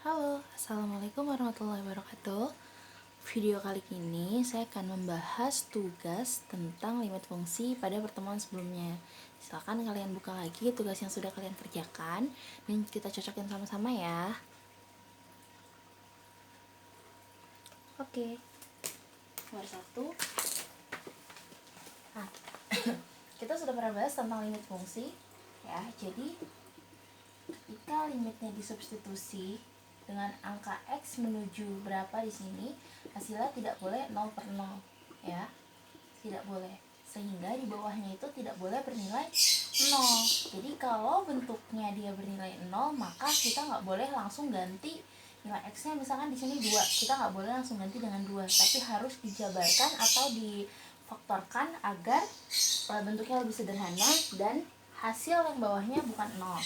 Halo, Assalamualaikum warahmatullahi wabarakatuh. Video kali ini saya akan membahas tugas tentang limit fungsi pada pertemuan sebelumnya. Silakan kalian buka lagi tugas yang sudah kalian kerjakan dan kita cocokin sama-sama ya. Oke, nomor 1. Nah, kita sudah pernah bahas tentang limit fungsi ya. Jadi jika limitnya disubstitusi dengan angka X menuju berapa di sini, hasilnya tidak boleh 0 per 0 ya. Tidak boleh. Sehingga di bawahnya itu tidak boleh bernilai 0. Jadi kalau bentuknya dia bernilai 0, maka kita nggak boleh langsung ganti nilai X-nya, misalkan di sini 2. Kita nggak boleh langsung ganti dengan 2, tapi harus dijabarkan atau difaktorkan agar bentuknya lebih sederhana dan hasil yang bawahnya bukan 0.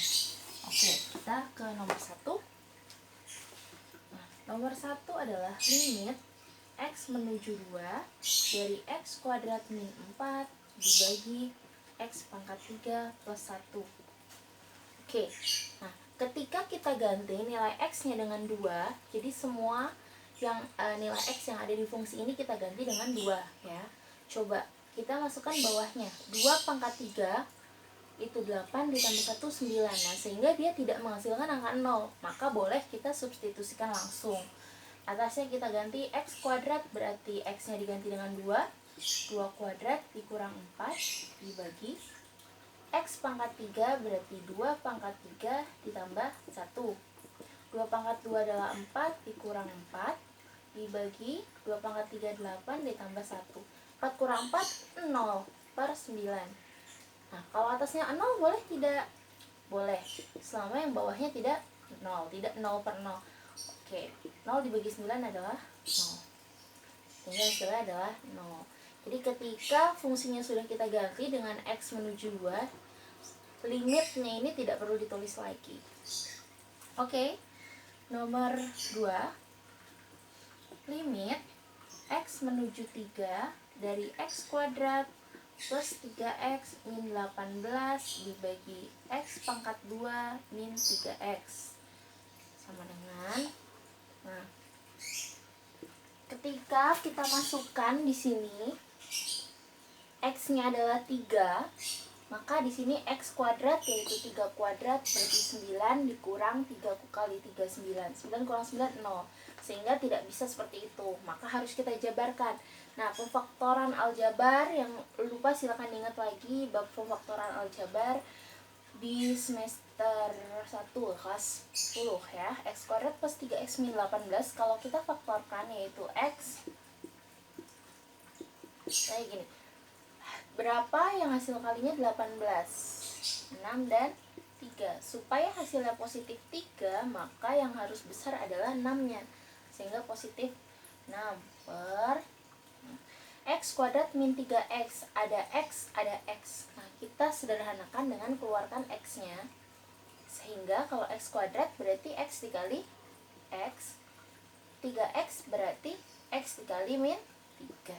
Oke, kita ke nomor 1. Nah, nomor 1 adalah limit X menuju 2 dari X kuadrat min 4 dibagi X pangkat 3 plus 1. Oke, nah ketika kita ganti nilai X-nya dengan 2, jadi semua yang nilai X yang ada di fungsi ini kita ganti dengan 2 ya. Coba kita masukkan bawahnya, 2 pangkat 3 itu 8 ditambah 1 9. Nah, sehingga dia tidak menghasilkan angka 0, maka boleh kita substitusikan langsung. Atasnya kita ganti X kuadrat, berarti X-nya diganti dengan 2. 2 kuadrat dikurang 4 dibagi X pangkat 3, berarti 2 pangkat 3 ditambah 1. 2 pangkat 2 adalah 4 dikurang 4 dibagi 2 pangkat 3 8 ditambah 1. 4 kurang 4 0 per 9. Nah, kalau atasnya 0 boleh tidak? Boleh, selama yang bawahnya tidak 0, tidak 0 per 0. Oke, 0 dibagi 9 adalah 0. Sehingga hasilnya adalah 0. Jadi ketika fungsinya sudah kita ganti dengan X menuju 2, limitnya ini tidak perlu ditulis lagi. Oke, nomor 2. Limit X menuju 3 dari X kuadrat plus 3x min 18 dibagi X pangkat 2 min 3x sama dengan, nah ketika kita masukkan di sini X-nya adalah 3, maka di sini X kuadrat yaitu 3 kuadrat berarti 9 dikurang 3 kali 3 9. 9 kurang 9 0. Sehingga tidak bisa seperti itu, maka harus kita jabarkan. Nah, pemfaktoran aljabar yang lupa silakan diingat lagi bab pemfaktoran aljabar di semester 1 kelas 10 ya. X kuadrat plus 3x min 18 kalau kita faktorkan yaitu X kayak gini. Berapa yang hasil kalinya 18? 6 dan 3. Supaya hasilnya positif 3, maka yang harus besar adalah 6-nya. Sehingga positif 6 per X kuadrat min 3x. Ada X, ada X. Nah, kita sederhanakan dengan keluarkan X-nya. Sehingga kalau X kuadrat berarti X dikali X. 3x berarti X dikali min 3.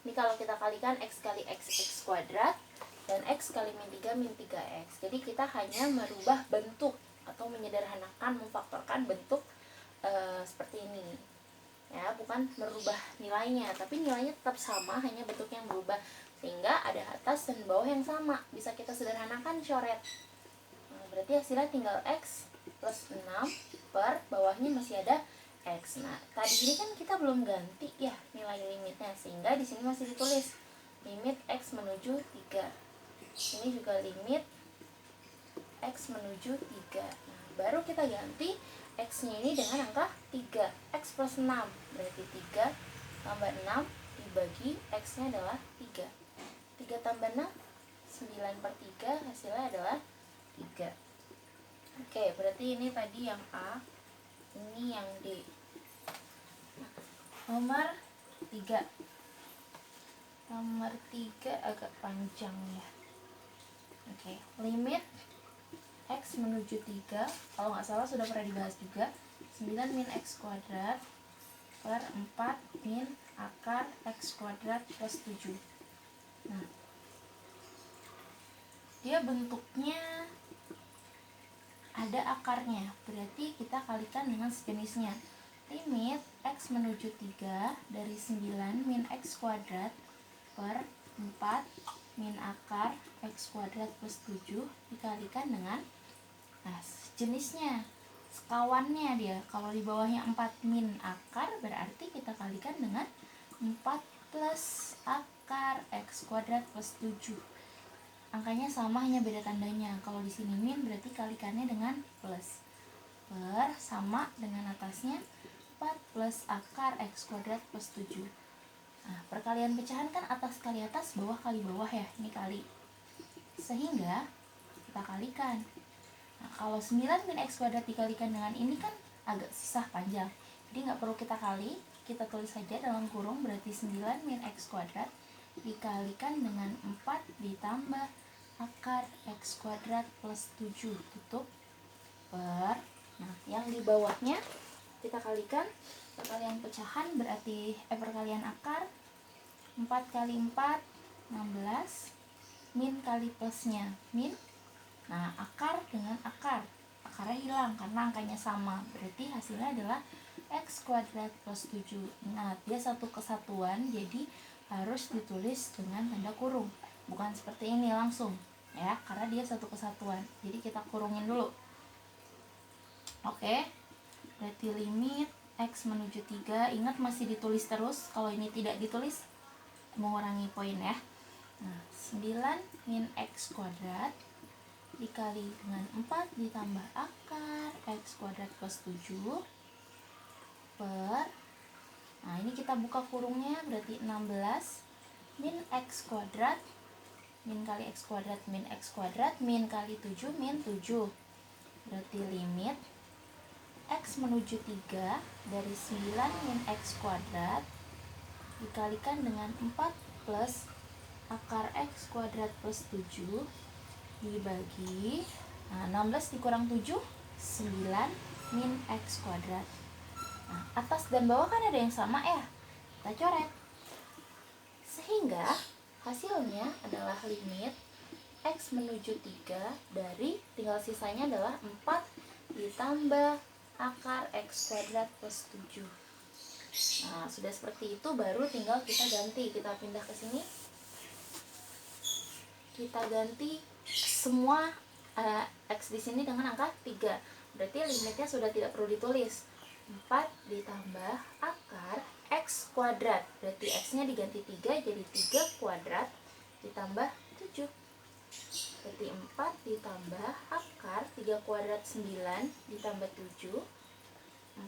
Ini kalau kita kalikan X kali X, X kuadrat. Dan X kali min 3, min 3x. Jadi kita hanya merubah bentuk atau menyederhanakan, memfaktorkan bentuk seperti ini. Ya, bukan merubah nilainya, tapi nilainya tetap sama, hanya bentuknya yang berubah. Sehingga ada atas dan bawah yang sama. Bisa kita sederhanakan coret. Nah, berarti hasilnya tinggal X plus 6 per bawahnya masih ada X. Nah, tadi ini kan kita belum ganti ya nilai limitnya, sehingga di sini masih ditulis limit X menuju 3. Ini juga limit X menuju 3. Nah, baru kita ganti X-nya ini dengan angka 3. X plus 6 berarti 3 tambah 6 dibagi X-nya adalah 3. 3 tambah 6 9 per 3, hasilnya adalah 3. Oke, berarti ini tadi yang A, ini yang D. Nah, nomor 3. Nomor 3 agak panjang ya. Oke, limit X menuju 3, kalau nggak salah sudah pernah dibahas juga, 9 min X kuadrat per 4 min akar X kuadrat plus 7. Nah, dia bentuknya ada akarnya, berarti kita kalikan dengan sejenisnya. Limit X menuju 3 dari 9 min X kuadrat per 4 min akar X kuadrat plus 7 dikalikan dengan jenisnya, sekawannya dia. Kalau di bawahnya 4 min akar, berarti kita kalikan dengan 4 plus akar X kuadrat plus 7. Angkanya sama, hanya beda tandanya. Kalau di sini min, berarti kalikannya dengan plus. Per sama dengan atasnya 4 plus akar X kuadrat plus 7. Nah, perkalian pecahan kan atas kali atas, bawah kali bawah ya. Ini kali. Sehingga kita kalikan. Nah, kalau 9 min X kuadrat dikalikan dengan ini kan agak susah, panjang. Jadi nggak perlu kita kali, kita tulis saja dalam kurung, berarti 9 min X kuadrat dikalikan dengan 4 ditambah akar X kuadrat plus 7, tutup, per. Nah, yang di bawahnya kita kalikan, perkalian pecahan berarti perkalian akar, 4 kali 4 16, min kali plusnya min. Nah, akar dengan akar, akarnya hilang karena angkanya sama, berarti hasilnya adalah X kuadrat plus 7. Nah, dia satu kesatuan, jadi harus ditulis dengan tanda kurung, bukan seperti ini langsung ya, karena dia satu kesatuan. Jadi kita kurungin dulu. Oke, berarti limit X menuju 3, ingat masih ditulis terus, kalau ini tidak ditulis mengurangi poin ya. Nah, 9 min X kuadrat dikali dengan 4 ditambah akar X kuadrat plus 7 per, nah ini kita buka kurungnya, berarti 16 min X kuadrat, min kali X kuadrat min X kuadrat, min kali 7 min 7, berarti limit X menuju 3 dari 9 min X kuadrat dikalikan dengan 4 plus akar X kuadrat plus 7 dibagi, nah 16 dikurang 7, 9 min X kuadrat. Nah, atas dan bawah kan ada yang sama ya, kita coret. Sehingga hasilnya adalah limit X menuju 3 dari, tinggal sisanya adalah 4 ditambah akar X kuadrat plus 7. Nah, sudah seperti itu, baru tinggal kita ganti. Kita pindah ke sini, kita ganti semua X di sini dengan angka 3. Berarti limitnya sudah tidak perlu ditulis. 4 ditambah akar X kuadrat, berarti X nya diganti 3 jadi 3 kuadrat ditambah 7, berarti 4 ditambah akar 3 kuadrat 9 ditambah 7,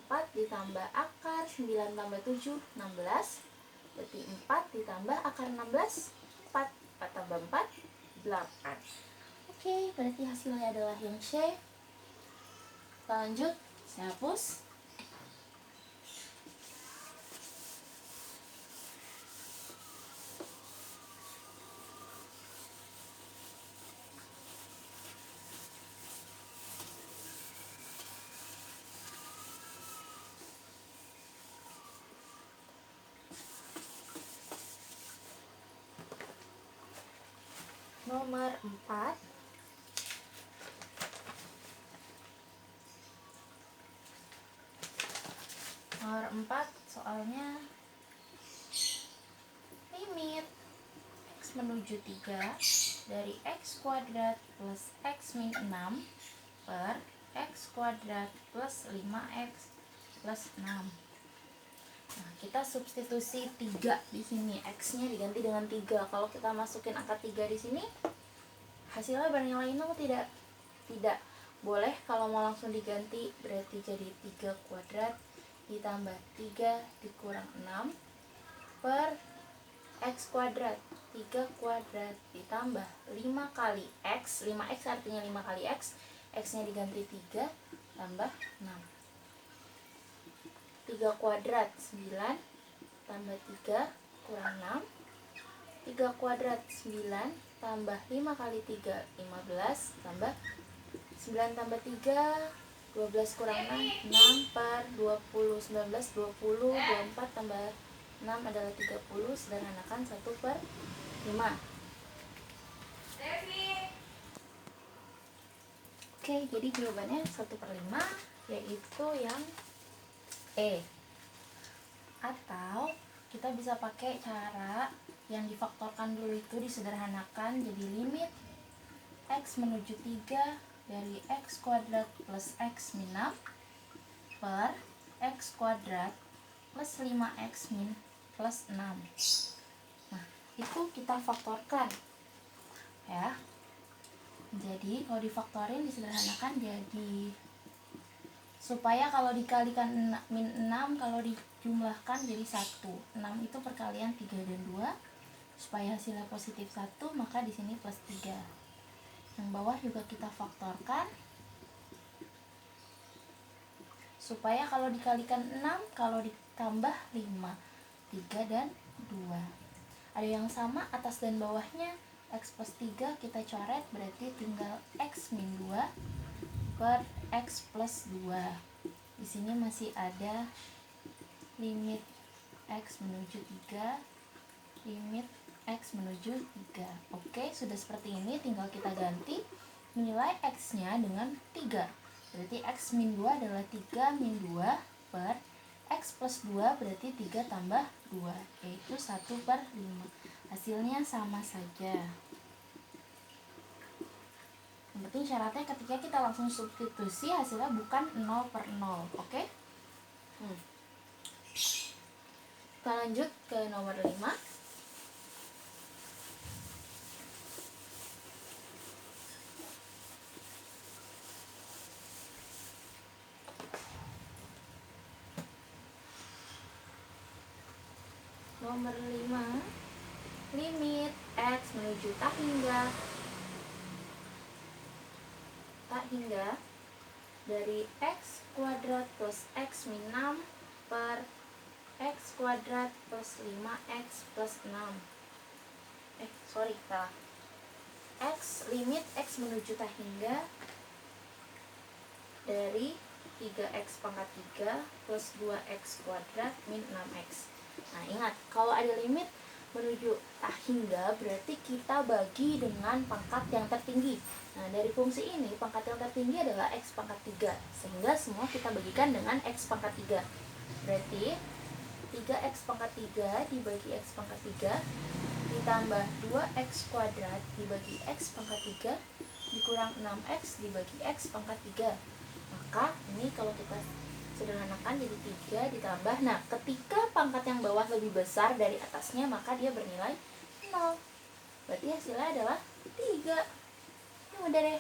4 ditambah akar 9 tambah 7 16, berarti 4 ditambah akar 16 4, 4 tambah 4 8. Oke, berarti hasilnya adalah yang C. Kita lanjut, saya hapus. Nomor 4, soalnya limit X menuju 3 dari X kuadrat plus X min 6 per X kuadrat plus 5X plus 6. Nah, kita substitusi 3 di sini, X-nya diganti dengan 3. Kalau kita masukin angka 3 di sini, hasilnya bernilai 0 tidak? Tidak. Boleh kalau mau langsung diganti, berarti jadi 3 kuadrat ditambah 3 dikurang 6 per X kuadrat. 3 kuadrat ditambah 5 kali X, 5X artinya 5 kali X, X-nya diganti 3 tambah 6. 3 kuadrat 9 tambah 3 kurang 6, 3 kuadrat 9 tambah 5 kali 3 15 tambah 9 tambah 3 12 kurang 6 6 per 20 19 20 24 tambah 6 adalah 30, sederhanakan 1 per 5. Oke, jadi jawabannya 1/5 yaitu yang E. Atau kita bisa pakai cara yang difaktorkan dulu itu disederhanakan jadi limit x menuju 3 dari x kuadrat plus x min 6 per x kuadrat plus 5x min plus 6. Nah, itu kita faktorkan ya. Jadi kalau difaktorin disederhanakan jadi, supaya kalau dikalikan min 6 kalau dijumlahkan jadi 1. 6 itu perkalian 3 dan 2. Supaya hasilnya positif 1, maka di sini plus 3. Yang bawah juga kita faktorkan supaya kalau dikalikan 6 kalau ditambah 5, 3 dan 2. Ada yang sama atas dan bawahnya. X plus 3 kita coret, berarti tinggal x min 2 per x plus 2. Di sini masih ada limit x menuju 3, limit x menuju 3. Oke, sudah seperti ini, tinggal kita ganti nilai x-nya dengan 3. Berarti x min 2 adalah 3 min 2 per x plus 2, berarti 3 tambah 2, yaitu 1/5. Hasilnya sama saja. Yang penting syaratnya ketika kita langsung substitusi hasilnya bukan 0/0. Oke? Kita lanjut ke nomor 5. Nomor 5, limit x menuju tak hingga dari x kuadrat plus x min 6 per x kuadrat plus 5x plus 6. Salah. Limit x menuju tak hingga dari 3x pangkat 3 plus 2x kuadrat min 6x. Nah, ingat, kalau ada limit menuju tak hingga berarti kita bagi dengan pangkat yang tertinggi. Nah, dari fungsi ini pangkat yang tertinggi adalah x pangkat 3, sehingga semua kita bagikan dengan x pangkat 3. Berarti 3x pangkat 3 dibagi x pangkat 3 ditambah 2x kuadrat dibagi x pangkat 3 dikurang 6x dibagi x pangkat 3. Maka ini kalau kita sederhanakan jadi 3 ditambah, nah ketika pangkat yang bawah lebih besar dari atasnya maka dia bernilai 0. Berarti hasilnya adalah 3. Ini udah deh.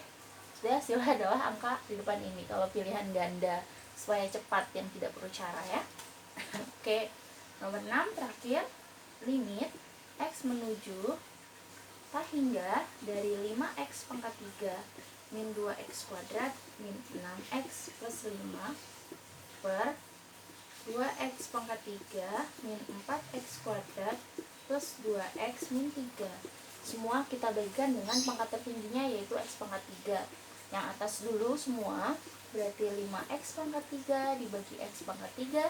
Sudah, hasilnya adalah angka di depan ini kalau pilihan ganda supaya cepat yang tidak perlu cara ya. Oke, nomor 6 terakhir, limit x menuju tak hingga dari 5x pangkat 3 min 2x kuadrat min 6x plus 5 per 2x pangkat 3 min 4x kuadrat plus 2x min 3. Semua kita bagikan dengan pangkat tertingginya yaitu x pangkat 3. Yang atas dulu semua, berarti 5x pangkat 3 dibagi x pangkat 3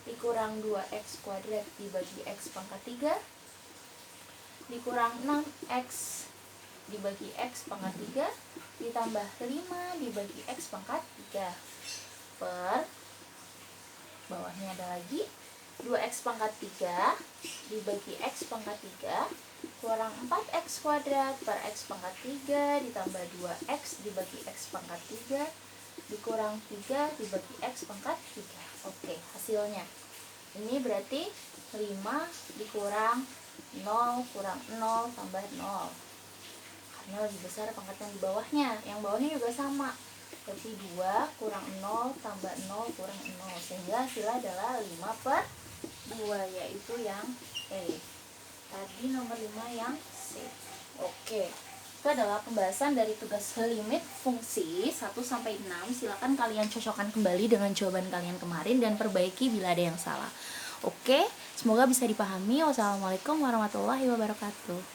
dikurang 2x kuadrat dibagi x pangkat 3 dikurang 6x dibagi x pangkat 3 ditambah 5 dibagi x pangkat 3 per bawahnya ada lagi 2x pangkat 3 dibagi x pangkat 3 kurang 4x kuadrat per x pangkat 3 ditambah 2x dibagi x pangkat 3 dikurang 3 dibagi x pangkat 3. Oke, hasilnya ini berarti 5 dikurang 0 kurang 0 tambah 0, karena lebih besar pangkat yang di bawahnya. Yang bawahnya juga sama, berarti 2 kurang 0 tambah 0 kurang 0, sehingga hasilnya adalah 5/2, yaitu yang E. Tadi nomor 5 yang C. Oke, itu adalah pembahasan dari tugas limit fungsi 1-6. Silakan kalian cocokkan kembali dengan jawaban kalian kemarin dan perbaiki bila ada yang salah. Oke, semoga bisa dipahami. Wassalamualaikum warahmatullahi wabarakatuh.